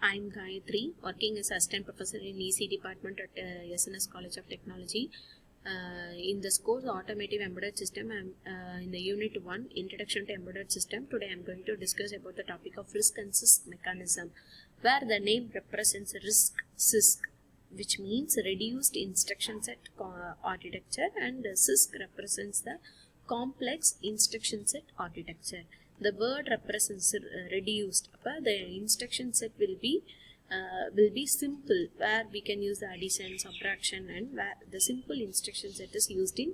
I'm Gayatri, working as Assistant Professor in EC Department at SNS College of Technology. In this course, Automotive Embedded System, I'm in the Unit 1, Introduction to Embedded System. Today I'm going to discuss about the topic of Risc and Cisc mechanism, where the name represents Risc Cisc, which means Reduced Instruction Set Architecture, and Cisc represents the Complex Instruction Set Architecture. The word represents reduced. The instruction set will be simple, where we can use the addition, subtraction, and where the simple instruction set is used in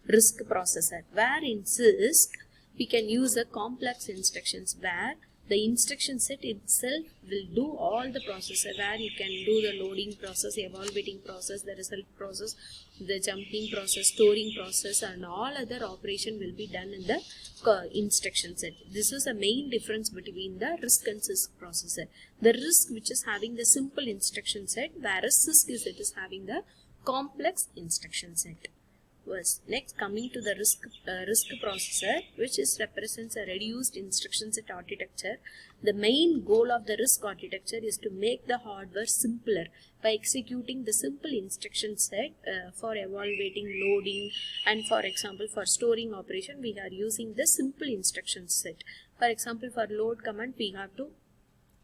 Risc processor. Where in Cisc we can use the complex instructions, where the instruction set itself will do all the processor, where you can do the loading process, evaluating process, the result process, the jumping process, storing process, and all other operation will be done in the instruction set. This is the main difference between the Risc and Cisc processor. The Risc, which is having the simple instruction set, whereas Cisc is having the complex instruction set. Next, coming to the Risc processor, which represents a reduced instruction set architecture. The main goal of the Risc architecture is to make the hardware simpler by executing the simple instruction set for evaluating, loading, and for example for storing operation we are using the simple instruction set. For example, for load command we have to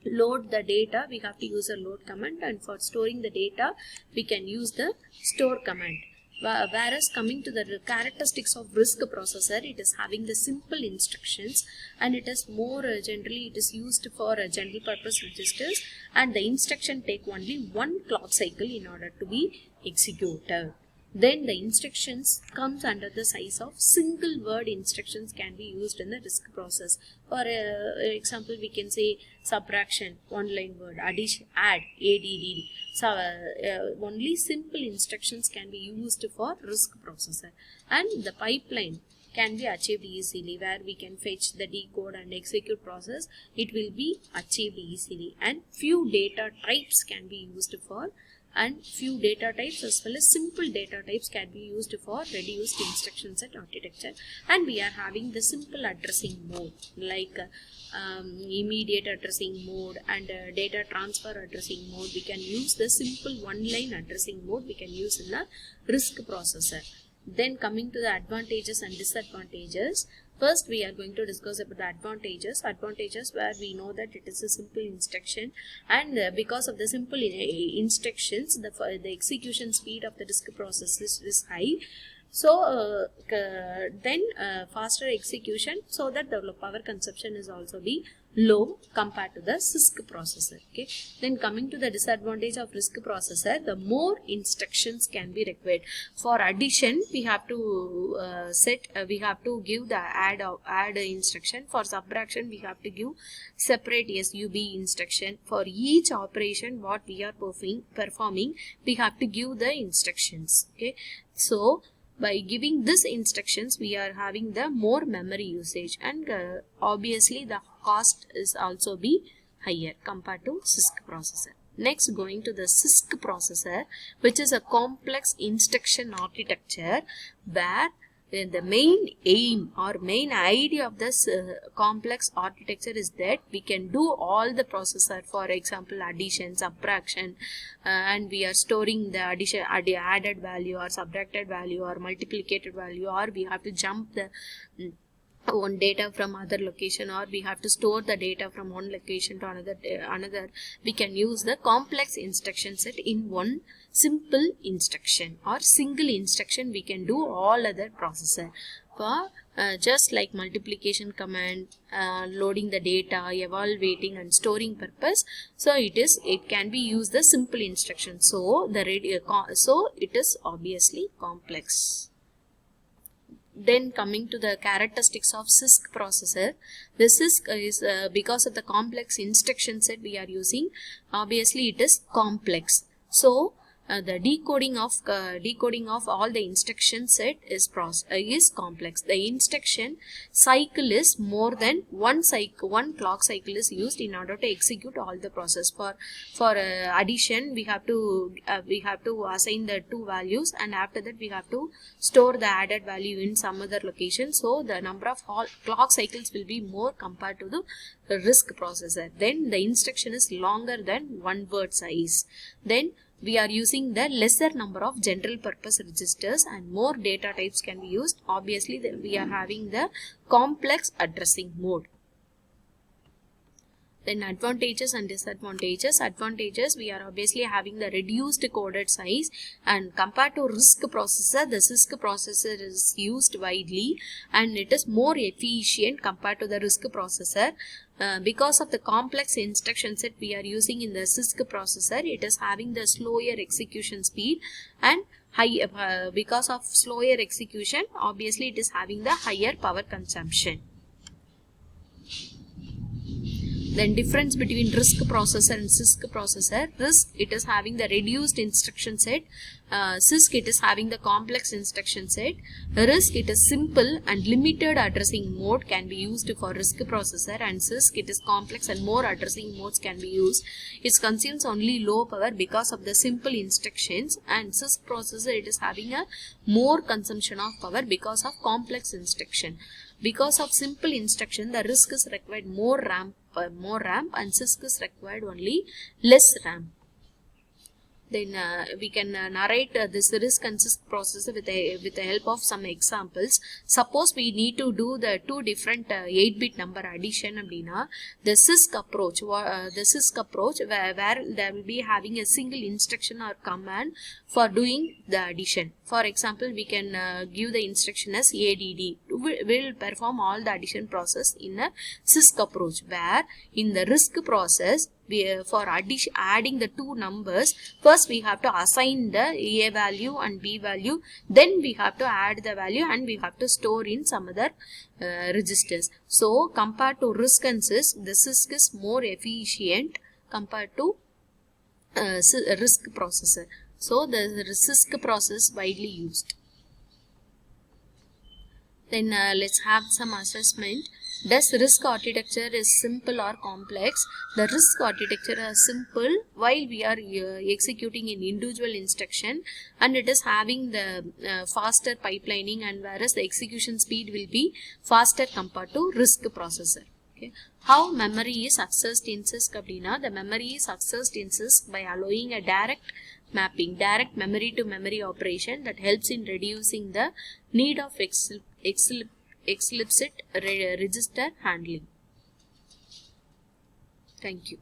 load the data, we have to use a load command, and for storing the data we can use the store command. Whereas coming to the characteristics of Risc processor, it is having the simple instructions, and it is more generally it is used for general purpose registers, and the instruction take only one clock cycle in order to be executed. Then the instructions comes under the size of single word instructions can be used in the Risc process. For example, we can say subtraction, one line word, addition, add, add. So only simple instructions can be used for Risc processor, and the pipeline can be achieved easily, where we can fetch the decode and execute process. It will be achieved easily, and few data types can be used for, and few data types as well as simple data types can be used for reduced instruction set architecture. And we are having the simple addressing mode like immediate addressing mode and data transfer addressing mode. We can use the simple one line addressing mode we can use in the Risc processor. Then coming to the advantages and disadvantages. First, we are going to discuss about the advantages. Advantages where we know that it is a simple instruction, and because of the simple instructions, the execution speed of the Risc process is high. So then faster execution, so that the power consumption is also be low compared to the Cisc processor. Okay. Then coming to the disadvantage of Risc processor, the more instructions can be required. For addition, we have to we have to give the add instruction. For subtraction, we have to give separate SUB instruction. For each operation what we are performing, we have to give the instructions. Okay. So by giving these instructions, we are having the more memory usage, and obviously the cost is also be higher compared to Cisc processor. Next, going to the Cisc processor, which is a complex instruction architecture, where the main aim or main idea of this complex architecture is that we can do all the processor, for example addition, subtraction, and we are storing the added value or subtracted value or multiplicated value, or we have to jump the one data from other location, or we have to store the data from one location to another. We can use the complex instruction set in one simple instruction, or single instruction we can do all other processor. For just like multiplication command, loading the data, evaluating and storing purpose, so it can be used the simple instruction. So it is obviously complex. Then coming to the characteristics of Cisc processor, the Cisc is because of the complex instruction set we are using, obviously it is complex. So the decoding of all the instruction set is complex. The instruction cycle is more than one clock cycle is used in order to execute all the process. For addition, we have to assign the two values, and after that we have to store the added value in some other location. So the number of clock cycles will be more compared to the Risc processor. Then the instruction is longer than one word size. Then we are using the lesser number of general purpose registers and more data types can be used. Obviously, we are having the complex addressing mode. Then advantages and disadvantages. Advantages, we are obviously having the reduced coded size, and compared to Risc processor, the Cisc processor is used widely and it is more efficient compared to the Risc processor. Because of the complex instruction set we are using in the Cisc processor, it is having the slower execution speed, and because of slower execution, obviously it is having the higher power consumption. Then difference between Risc processor and Cisc processor. Risc, it is having the reduced instruction set. Cisc, it is having the complex instruction set. Risc, it is simple and limited addressing mode can be used for Risc processor, and Cisc, it is complex and more addressing modes can be used. It consumes only low power because of the simple instructions, and Cisc processor, it is having a more consumption of power because of complex instruction. Because of simple instruction, the Risc is required more RAM, and Cisc is required only less RAM. Then we can narrate this Risc and Cisc processor with the help of some examples. Suppose we need to do the two different 8-bit number addition abdina, the Cisc approach where there will be having a single instruction or command for doing the addition. For example, we can give the instruction as ADD. Will perform all the addition process in a Cisc approach, where in the Risc process, for adding the two numbers, first we have to assign the A value and B value, then we have to add the value and we have to store in some other registers. So compared to Risc and Cisc, the Cisc is more efficient compared to Risc processor. So the Cisc process widely used. Then let's have some assessment. Does Risc architecture is simple or complex? The Risc architecture is simple while we are executing an individual instruction, and it is having the faster pipelining, and whereas the execution speed will be faster compared to Risc processor. Okay. How memory is accessed in Cisc abdina? The memory is accessed in Cisc by allowing a direct mapping, direct memory to memory operation that helps in reducing the need of explicit register handling. Thank you.